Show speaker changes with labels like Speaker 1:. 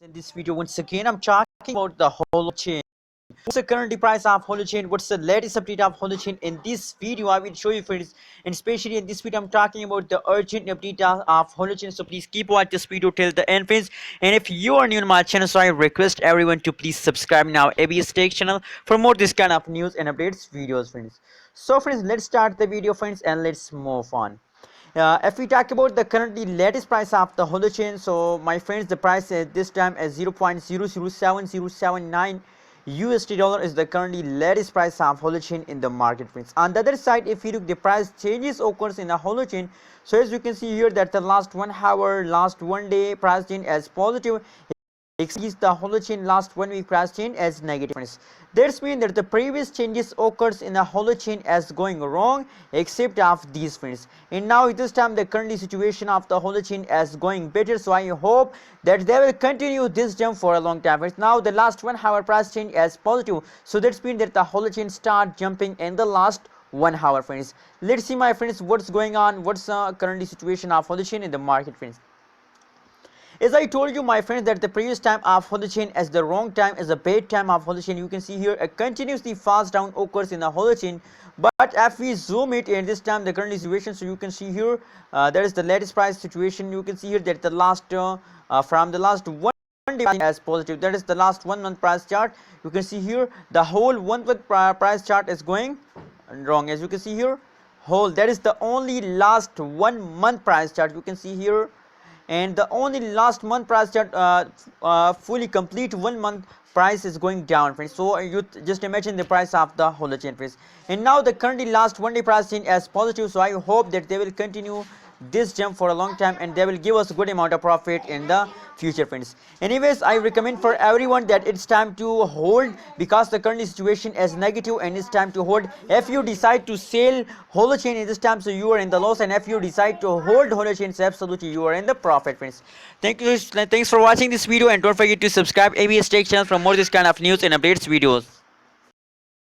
Speaker 1: In this video, once again, I'm talking about the Holochain. What's the current price of Holochain? What's the latest update of Holochain? In this video, I will show you, friends, and especially in this video, I'm talking about the urgent update of Holochain. So please keep watching this video till the end, friends. And if you are new to my channel, so I request everyone to please subscribe now ABS Tech channel for more this kind of news and updates videos, friends. So, friends, let's start the video, friends, and let's move on. If we talk about the currently latest price of the Holochain, so my friends, the price at this time is 0.007079 USD dollar is the currently latest price of Holochain in the market, friends. On the other side, if you look, the price changes occurs in the Holochain. So as you can see here that the last 1 hour, last 1 day price change as positive, exceeds the Holochain last 1 week price change as negative, friends. That's mean that the previous changes occurs in the Holochain as going wrong except of these, friends. And now this time the currently situation of the Holochain as going better, so I hope that they will continue this jump for a long time, friends. Now the last 1 hour price change as positive, so that's mean that the Holochain start jumping in the last 1 hour, friends. Let's see, my friends, what's going on, what's the currently situation of Holochain in the market, friends. As I told you, my friends, that the previous time of Holochain as the wrong time, as a bad time of Holochain, you can see here a continuously fast down occurs in the Holochain. But if we zoom it in this time the current situation, so you can see here that is the latest price situation. You can see here that the last from the last 1 day as positive, that is the last 1 month price chart. You can see here the whole 1 month price chart is going wrong. As you can see here, whole, that is the only last 1 month price chart. You can see here, and the only last month price chart fully complete 1 month price is going down, friends. So you just imagine the price of the Holochain, friends. And now the currently last 1 day price change as positive, so I hope that they will continue this jump for a long time and they will give us a good amount of profit in the future, friends. Anyways, I recommend for everyone that it's time to hold, because the current situation is negative and it's time to hold. If you decide to sell Holochain in this time, so you are in the loss, and if you decide to hold Holochain, so absolutely you are in the profit, friends. Thanks for watching this video, and don't forget to subscribe ABS Tech channel for more this kind of news and updates videos.